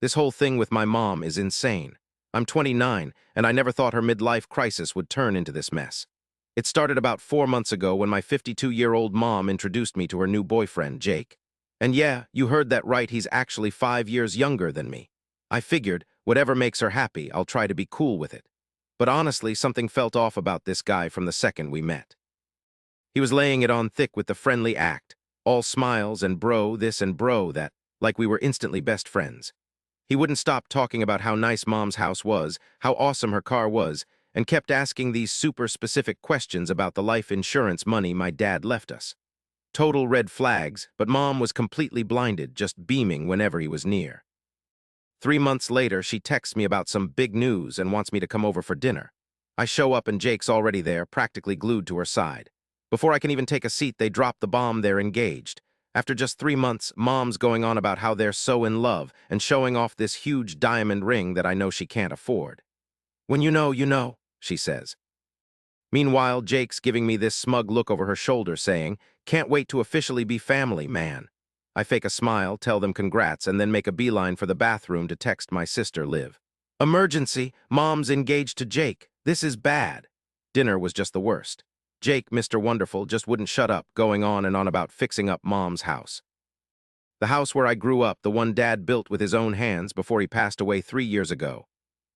This whole thing with my mom is insane. I'm 29, and I never thought her midlife crisis would turn into this mess. It started about 4 months ago when my 52-year-old mom introduced me to her new boyfriend, Jake. And yeah, you heard that right, he's actually 5 years younger than me. I figured, whatever makes her happy, I'll try to be cool with it. But honestly, something felt off about this guy from the second we met. He was laying it on thick with the friendly act, all smiles and bro this and bro that, like we were instantly best friends. He wouldn't stop talking about how nice mom's house was, how awesome her car was, and kept asking these super specific questions about the life insurance money my dad left us. Total red flags, but mom was completely blinded, just beaming whenever he was near. 3 months later, she texts me about some big news and wants me to come over for dinner. I show up and Jake's already there, practically glued to her side. Before I can even take a seat, they drop the bomb they're engaged. After just 3 months, mom's going on about how they're so in love and showing off this huge diamond ring that I know she can't afford. When you know, she says. Meanwhile, Jake's giving me this smug look over her shoulder saying, "Can't wait to officially be family, man." I fake a smile, tell them congrats, and then make a beeline for the bathroom to text my sister, Liv. "Emergency, mom's engaged to Jake. This is bad." Dinner was just the worst. Jake, Mr. Wonderful, just wouldn't shut up, going on and on about fixing up mom's house. The house where I grew up, the one dad built with his own hands before he passed away 3 years ago.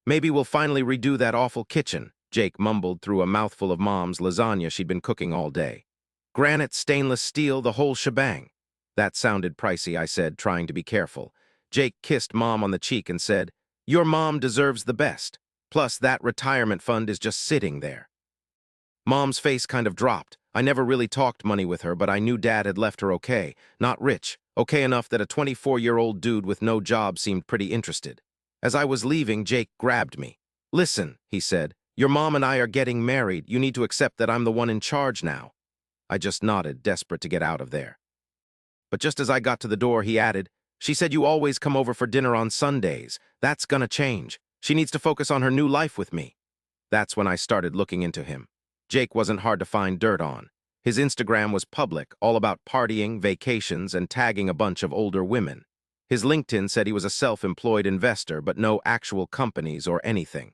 "Maybe we'll finally redo that awful kitchen," Jake mumbled through a mouthful of mom's lasagna she'd been cooking all day. "Granite, stainless steel, the whole shebang." That sounded pricey, I said, trying to be careful. Jake kissed mom on the cheek and said, "Your mom deserves the best. Plus, that retirement fund is just sitting there." Mom's face kind of dropped. I never really talked money with her, but I knew dad had left her okay. Not rich, okay enough that a 24-year-old dude with no job seemed pretty interested. As I was leaving, Jake grabbed me. "Listen," he said, "your mom and I are getting married. You need to accept that I'm the one in charge now." I just nodded, desperate to get out of there. But just as I got to the door, he added, "She said you always come over for dinner on Sundays. That's gonna change. She needs to focus on her new life with me." That's when I started looking into him. Jake wasn't hard to find dirt on. His Instagram was public, all about partying, vacations, and tagging a bunch of older women. His LinkedIn said he was a self-employed investor, but no actual companies or anything.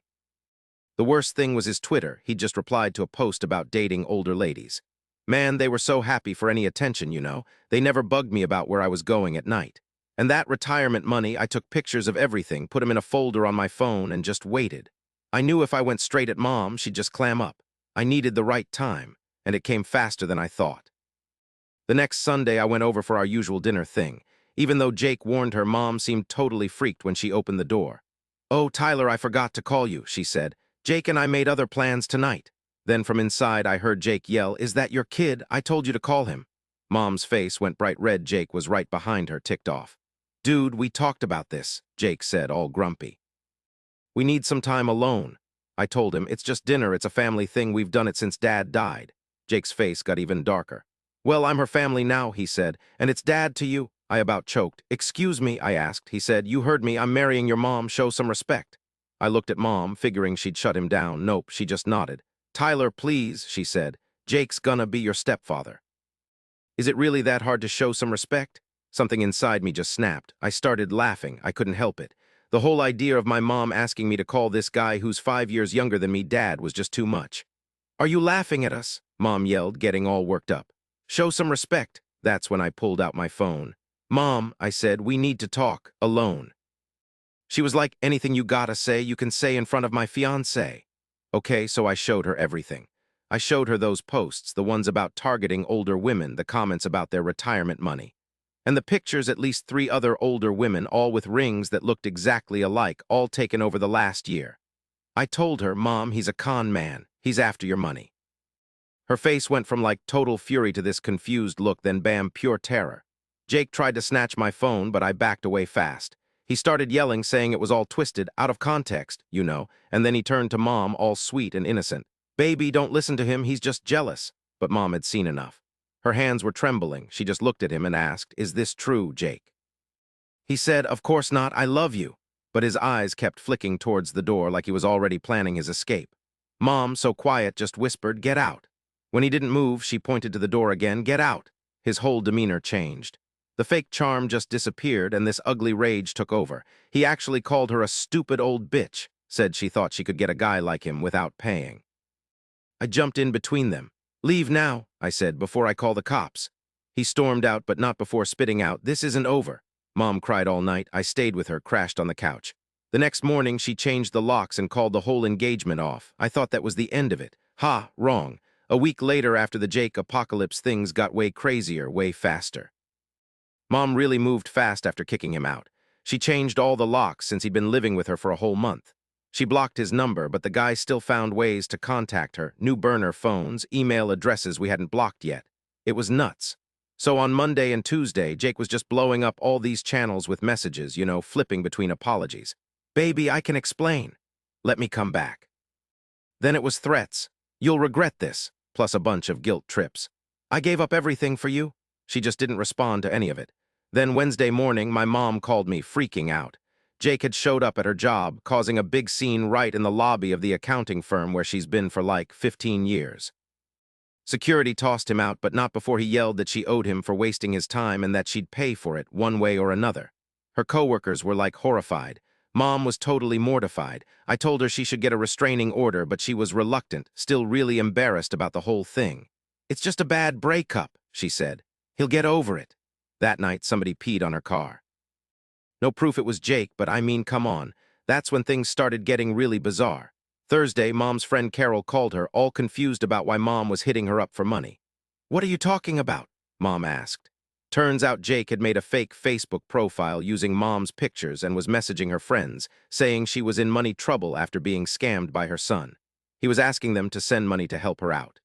The worst thing was his Twitter. He just replied to a post about dating older ladies. Man, they were so happy for any attention, you know. They never bugged me about where I was going at night. And that retirement money, I took pictures of everything, put them in a folder on my phone, and just waited. I knew if I went straight at mom, she'd just clam up. I needed the right time, and it came faster than I thought. The next Sunday, I went over for our usual dinner thing. Even though Jake warned her, mom seemed totally freaked when she opened the door. "Oh, Tyler, I forgot to call you," she said. "Jake and I made other plans tonight." Then from inside, I heard Jake yell, "Is that your kid? I told you to call him." Mom's face went bright red. Jake was right behind her, ticked off. "Dude, we talked about this," Jake said, all grumpy. "We need some time alone." I told him, "It's just dinner, it's a family thing, we've done it since Dad died." Jake's face got even darker. "Well, I'm her family now," he said, "and it's Dad to you." I about choked. "Excuse me," I asked. He said, "You heard me, I'm marrying your mom, show some respect." I looked at Mom, figuring she'd shut him down. Nope, she just nodded. "Tyler, please," she said. "Jake's gonna be your stepfather." Is it really that hard to show some respect? Something inside me just snapped. I started laughing. I couldn't help it. The whole idea of my mom asking me to call this guy who's 5 years younger than me Dad was just too much. "Are you laughing at us?" Mom yelled, getting all worked up. "Show some respect." That's when I pulled out my phone. "Mom," I said, "we need to talk, alone." She was like, "Anything you gotta say, you can say in front of my fiancé." Okay, so I showed her everything. I showed her those posts, the ones about targeting older women, the comments about their retirement money. And the pictures, at least 3 other older women, all with rings that looked exactly alike, all taken over the last year. I told her, "Mom, he's a con man. He's after your money." Her face went from like total fury to this confused look, then bam, pure terror. Jake tried to snatch my phone, but I backed away fast. He started yelling, saying it was all twisted, out of context, you know, and then he turned to Mom, all sweet and innocent. "Baby, don't listen to him, he's just jealous." But Mom had seen enough. Her hands were trembling. She just looked at him and asked, "Is this true, Jake?" He said, "Of course not, I love you." But his eyes kept flicking towards the door like he was already planning his escape. Mom, so quiet, just whispered, "Get out." When he didn't move, she pointed to the door again, "Get out." His whole demeanor changed. The fake charm just disappeared and this ugly rage took over. He actually called her a stupid old bitch, said she thought she could get a guy like him without paying. I jumped in between them. "Leave now," I said, "before I call the cops." He stormed out, but not before spitting out, "This isn't over." Mom cried all night. I stayed with her, crashed on the couch. The next morning, she changed the locks and called the whole engagement off. I thought that was the end of it. Ha, wrong. A week later, after the Jake apocalypse, things got way crazier, way faster. Mom really moved fast after kicking him out. She changed all the locks since he'd been living with her for a whole month. She blocked his number, but the guy still found ways to contact her, new burner phones, email addresses we hadn't blocked yet. It was nuts. So on Monday and Tuesday, Jake was just blowing up all these channels with messages, flipping between apologies. "Baby, I can explain. Let me come back." Then it was threats. "You'll regret this," plus a bunch of guilt trips. "I gave up everything for you." She just didn't respond to any of it. Then Wednesday morning, my mom called me, freaking out. Jake had showed up at her job, causing a big scene right in the lobby of the accounting firm where she's been for like 15 years. Security tossed him out, but not before he yelled that she owed him for wasting his time and that she'd pay for it one way or another. Her coworkers were like horrified. Mom was totally mortified. I told her she should get a restraining order, but she was reluctant, still really embarrassed about the whole thing. "It's just a bad breakup," she said. "He'll get over it." That night, somebody peed on her car. No proof it was Jake, but I mean, come on. That's when things started getting really bizarre. Thursday, Mom's friend Carol called her, all confused about why Mom was hitting her up for money. "What are you talking about?" Mom asked. Turns out Jake had made a fake Facebook profile using Mom's pictures and was messaging her friends, saying she was in money trouble after being scammed by her son. He was asking them to send money to help her out.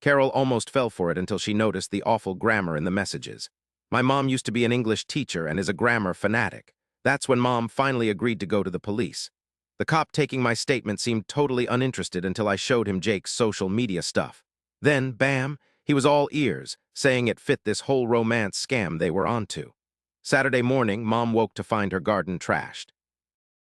Carol almost fell for it until she noticed the awful grammar in the messages. My mom used to be an English teacher and is a grammar fanatic. That's when Mom finally agreed to go to the police. The cop taking my statement seemed totally uninterested until I showed him Jake's social media stuff. Then, bam, he was all ears, saying it fit this whole romance scam they were onto. Saturday morning, Mom woke to find her garden trashed.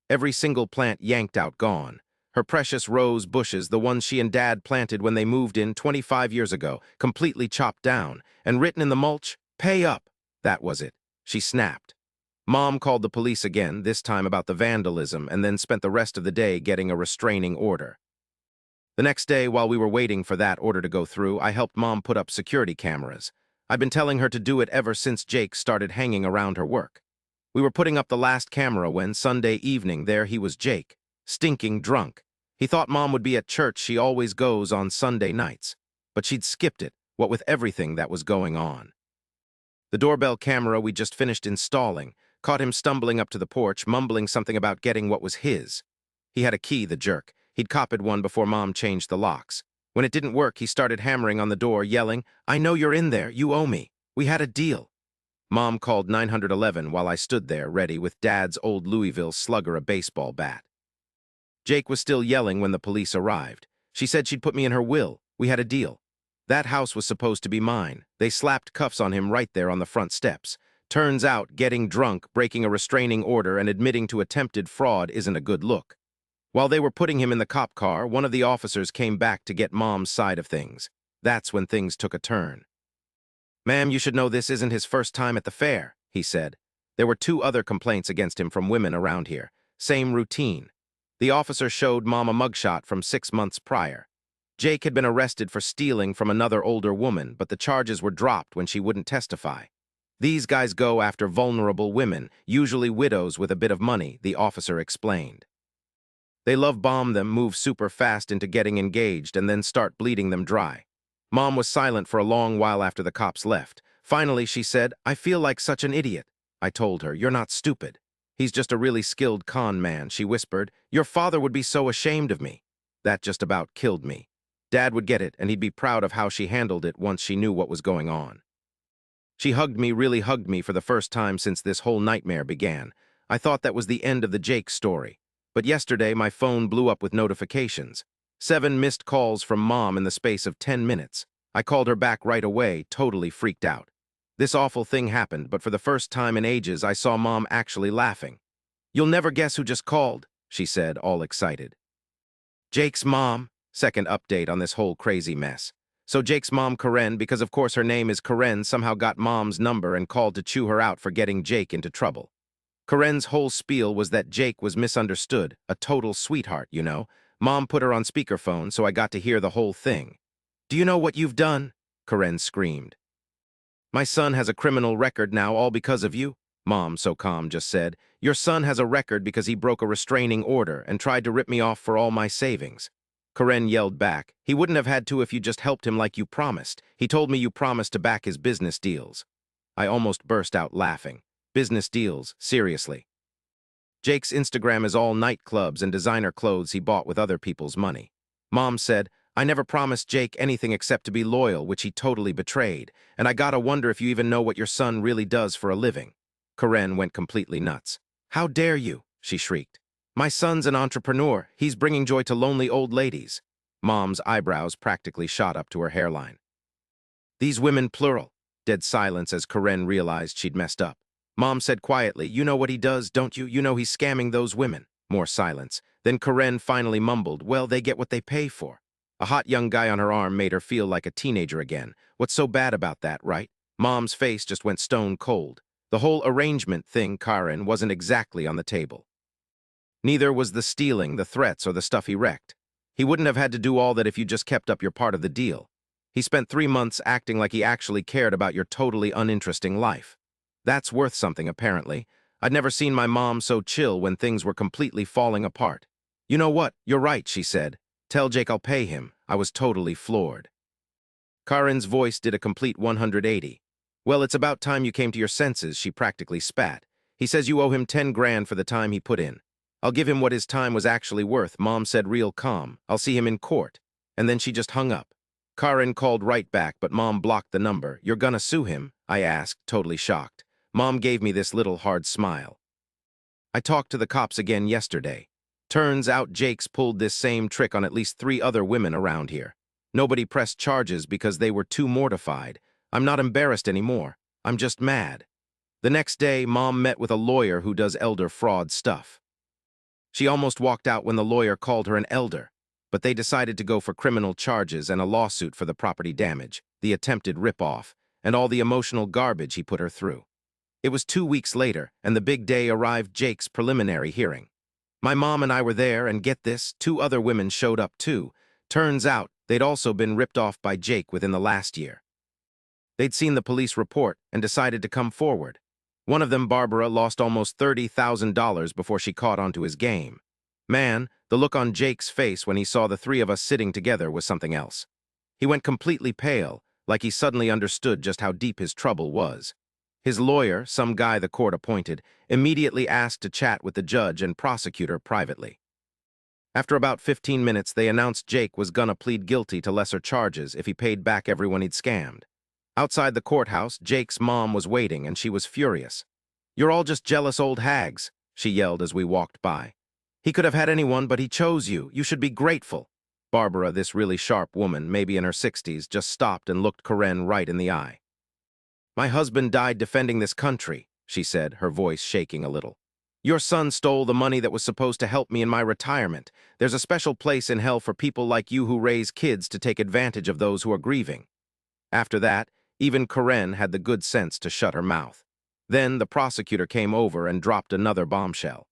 Every single plant yanked out, gone. Her precious rose bushes, the ones she and Dad planted when they moved in 25 years ago, completely chopped down, and written in the mulch, "Pay up." That was it. She snapped. Mom called the police again, this time about the vandalism, and then spent the rest of the day getting a restraining order. The next day, while we were waiting for that order to go through, I helped Mom put up security cameras. I've been telling her to do it ever since Jake started hanging around her work. We were putting up the last camera when, Sunday evening, there he was, Jake, stinking drunk. He thought Mom would be at church she always goes on Sunday nights, but she'd skipped it, what with everything that was going on. The doorbell camera we just finished installing caught him stumbling up to the porch, mumbling something about getting what was his. He had a key, the jerk. He'd copied one before Mom changed the locks. When it didn't work, he started hammering on the door, yelling, "I know you're in there. You owe me. We had a deal." Mom called 911 while I stood there, ready, with Dad's old Louisville Slugger, a baseball bat. Jake was still yelling when the police arrived. She said she'd put me in her will. We had a deal. That house was supposed to be mine. They slapped cuffs on him right there on the front steps. Turns out, getting drunk, breaking a restraining order, and admitting to attempted fraud isn't a good look. While they were putting him in the cop car, one of the officers came back to get Mom's side of things. That's when things took a turn. "Ma'am, you should know this isn't his first time at the fair," he said. There were 2 other complaints against him from women around here. Same routine. The officer showed Mom a mugshot from 6 months prior. Jake had been arrested for stealing from another older woman, but the charges were dropped when she wouldn't testify. "These guys go after vulnerable women, usually widows with a bit of money," the officer explained. "They love bomb them, move super fast into getting engaged, and then start bleeding them dry." Mom was silent for a long while after the cops left. Finally, she said, "I feel like such an idiot." I told her, "You're not stupid. He's just a really skilled con man," she whispered. "Your father would be so ashamed of me." That just about killed me. Dad would get it, and he'd be proud of how she handled it once she knew what was going on. She hugged me, really hugged me, for the first time since this whole nightmare began. I thought that was the end of the Jake story. But yesterday, my phone blew up with notifications. 7 missed calls from Mom in the space of 10 minutes. I called her back right away, totally freaked out. This awful thing happened, but for the first time in ages, I saw Mom actually laughing. "You'll never guess who just called," she said, all excited. "Jake's mom." Second update on this whole crazy mess. So Jake's mom, Karen, because of course her name is Karen, somehow got mom's number and called to chew her out for getting Jake into trouble. Karen's whole spiel was that Jake was misunderstood, a total sweetheart, you know. Mom put her on speakerphone, so I got to hear the whole thing. "Do you know what you've done?" Karen screamed. "My son has a criminal record now, all because of you," Mom, so calm, just said. "Your son has a record because he broke a restraining order and tried to rip me off for all my savings." Karen yelled back, "He wouldn't have had to if you just helped him like you promised. He told me you promised to back his business deals." I almost burst out laughing. Business deals, seriously. Jake's Instagram is all nightclubs and designer clothes he bought with other people's money. Mom said, "I never promised Jake anything except to be loyal, which he totally betrayed, and I gotta wonder if you even know what your son really does for a living." Karen went completely nuts. "How dare you?" she shrieked. "My son's an entrepreneur. He's bringing joy to lonely old ladies." Mom's eyebrows practically shot up to her hairline. "These women, plural." Dead silence as Karen realized she'd messed up. Mom said quietly, "You know what he does, don't you? You know he's scamming those women." More silence. Then Karen finally mumbled, "Well, they get what they pay for." A hot young guy on her arm made her feel like a teenager again. What's so bad about that, right? Mom's face just went stone cold. The whole arrangement thing, Karen, wasn't exactly on the table. Neither was the stealing, the threats, or the stuff he wrecked. He wouldn't have had to do all that if you just kept up your part of the deal. He spent 3 months acting like he actually cared about your totally uninteresting life. That's worth something, apparently. I'd never seen my mom so chill when things were completely falling apart. "You know what? You're right," she said. "Tell Jake I'll pay him." I was totally floored. Karen's voice did a complete 180. "Well, it's about time you came to your senses," she practically spat. "He says you owe him 10 grand for the time he put in. I'll give him what his time was actually worth," Mom said real calm. "I'll see him in court." And then she just hung up. Karen called right back, but Mom blocked the number. "You're gonna sue him?" I asked, totally shocked. Mom gave me this little hard smile. "I talked to the cops again yesterday. Turns out Jake's pulled this same trick on at least 3 other women around here. Nobody pressed charges because they were too mortified. I'm not embarrassed anymore. I'm just mad." The next day, Mom met with a lawyer who does elder fraud stuff. She almost walked out when the lawyer called her an elder, but they decided to go for criminal charges and a lawsuit for the property damage, the attempted rip-off, and all the emotional garbage he put her through. It was 2 weeks later, and the big day arrived, Jake's preliminary hearing. My mom and I were there, and get this, 2 other women showed up too. Turns out, they'd also been ripped off by Jake within the last year. They'd seen the police report and decided to come forward. One of them, Barbara, lost almost $30,000 before she caught onto his game. Man, the look on Jake's face when he saw the 3 of us sitting together was something else. He went completely pale, like he suddenly understood just how deep his trouble was. His lawyer, some guy the court appointed, immediately asked to chat with the judge and prosecutor privately. After about 15 minutes, they announced Jake was gonna plead guilty to lesser charges if he paid back everyone he'd scammed. Outside the courthouse, Jake's mom was waiting, and she was furious. "You're all just jealous old hags," she yelled as we walked by. "He could have had anyone, but he chose you. You should be grateful." Barbara, this really sharp woman, maybe in her 60s, just stopped and looked Karen right in the eye. "My husband died defending this country," she said, her voice shaking a little. "Your son stole the money that was supposed to help me in my retirement. There's a special place in hell for people like you who raise kids to take advantage of those who are grieving." After that, even Karen had the good sense to shut her mouth. Then the prosecutor came over and dropped another bombshell.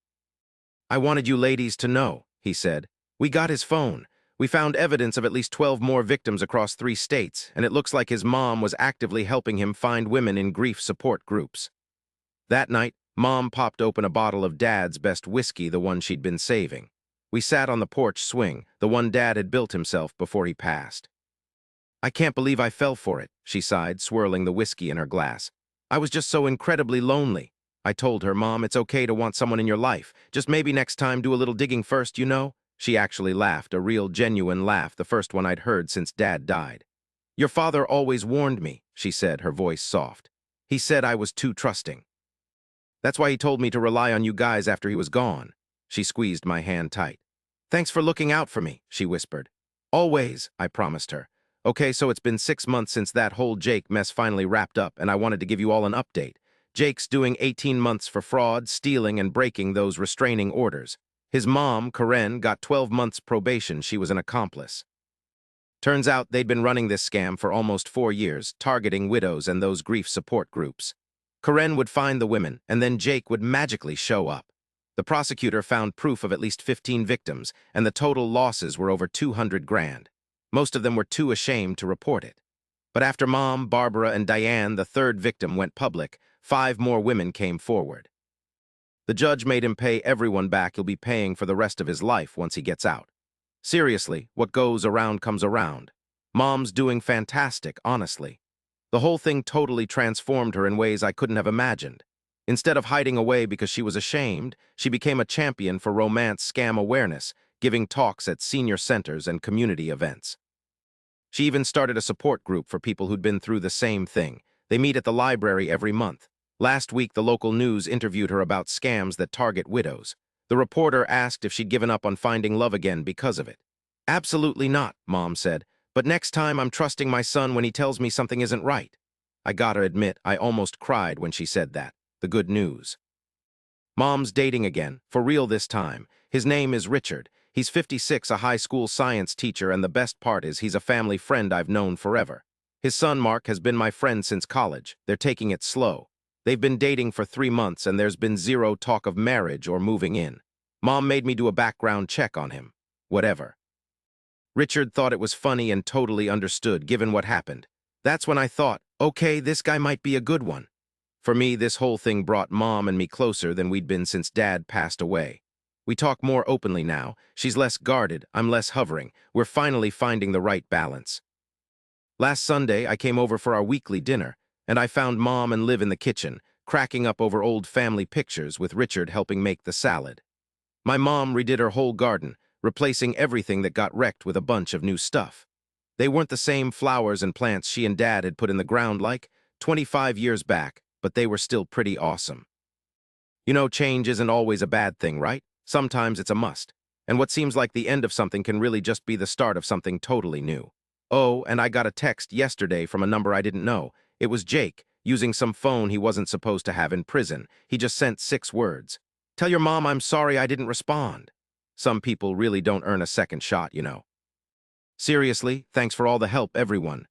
"I wanted you ladies to know," he said. "We got his phone. We found evidence of at least 12 more victims across 3 states, and it looks like his mom was actively helping him find women in grief support groups." That night, Mom popped open a bottle of Dad's best whiskey, the one she'd been saving. We sat on the porch swing, the one Dad had built himself before he passed. "I can't believe I fell for it," she sighed, swirling the whiskey in her glass. "I was just so incredibly lonely." I told her, "Mom, it's okay to want someone in your life. Just maybe next time do a little digging first, you know?" She actually laughed, a real genuine laugh, the first one I'd heard since Dad died. "Your father always warned me," she said, her voice soft. "He said I was too trusting. That's why he told me to rely on you guys after he was gone." She squeezed my hand tight. "Thanks for looking out for me," she whispered. "Always," I promised her. "Okay, so it's been 6 months since that whole Jake mess finally wrapped up, and I wanted to give you all an update. Jake's doing 18 months for fraud, stealing, and breaking those restraining orders. His mom, Karen, got 12 months probation. She was an accomplice." Turns out they'd been running this scam for almost 4 years, targeting widows and those grief support groups. Karen would find the women, and then Jake would magically show up. The prosecutor found proof of at least 15 victims, and the total losses were over 200 grand. Most of them were too ashamed to report it. But after Mom, Barbara, and Diane, the third victim, went public, 5 more women came forward. The judge made him pay everyone back he'll be paying for the rest of his life once he gets out. Seriously, what goes around comes around. Mom's doing fantastic, honestly. The whole thing totally transformed her in ways I couldn't have imagined. Instead of hiding away because she was ashamed, she became a champion for romance scam awareness, giving talks at senior centers and community events. She even started a support group for people who'd been through the same thing. They meet at the library every month. Last week, the local news interviewed her about scams that target widows. The reporter asked if she'd given up on finding love again because of it. "Absolutely not," Mom said, "but next time I'm trusting my son when he tells me something isn't right." I gotta admit, I almost cried when she said that. The good news. Mom's dating again, for real this time. His name is Richard. He's 56, a high school science teacher, and the best part is he's a family friend I've known forever. His son, Mark, has been my friend since college. They're taking it slow. They've been dating for 3 months, and there's been zero talk of marriage or moving in. Mom made me do a background check on him. Whatever. Richard thought it was funny and totally understood, given what happened. That's when I thought, okay, this guy might be a good one. For me, this whole thing brought Mom and me closer than we'd been since Dad passed away. We talk more openly now. She's less guarded, I'm less hovering. We're finally finding the right balance. Last Sunday, I came over for our weekly dinner, and I found Mom and Liv in the kitchen, cracking up over old family pictures with Richard helping make the salad. My mom redid her whole garden, replacing everything that got wrecked with a bunch of new stuff. They weren't the same flowers and plants she and Dad had put in the ground like 25 years back, but they were still pretty awesome. You know, change isn't always a bad thing, right? Sometimes it's a must. And what seems like the end of something can really just be the start of something totally new. Oh, and I got a text yesterday from a number I didn't know. It was Jake, using some phone he wasn't supposed to have in prison. He just sent 6 words. "Tell your mom I'm sorry I didn't respond." Some people really don't earn a second shot, you know. Seriously, thanks for all the help, everyone.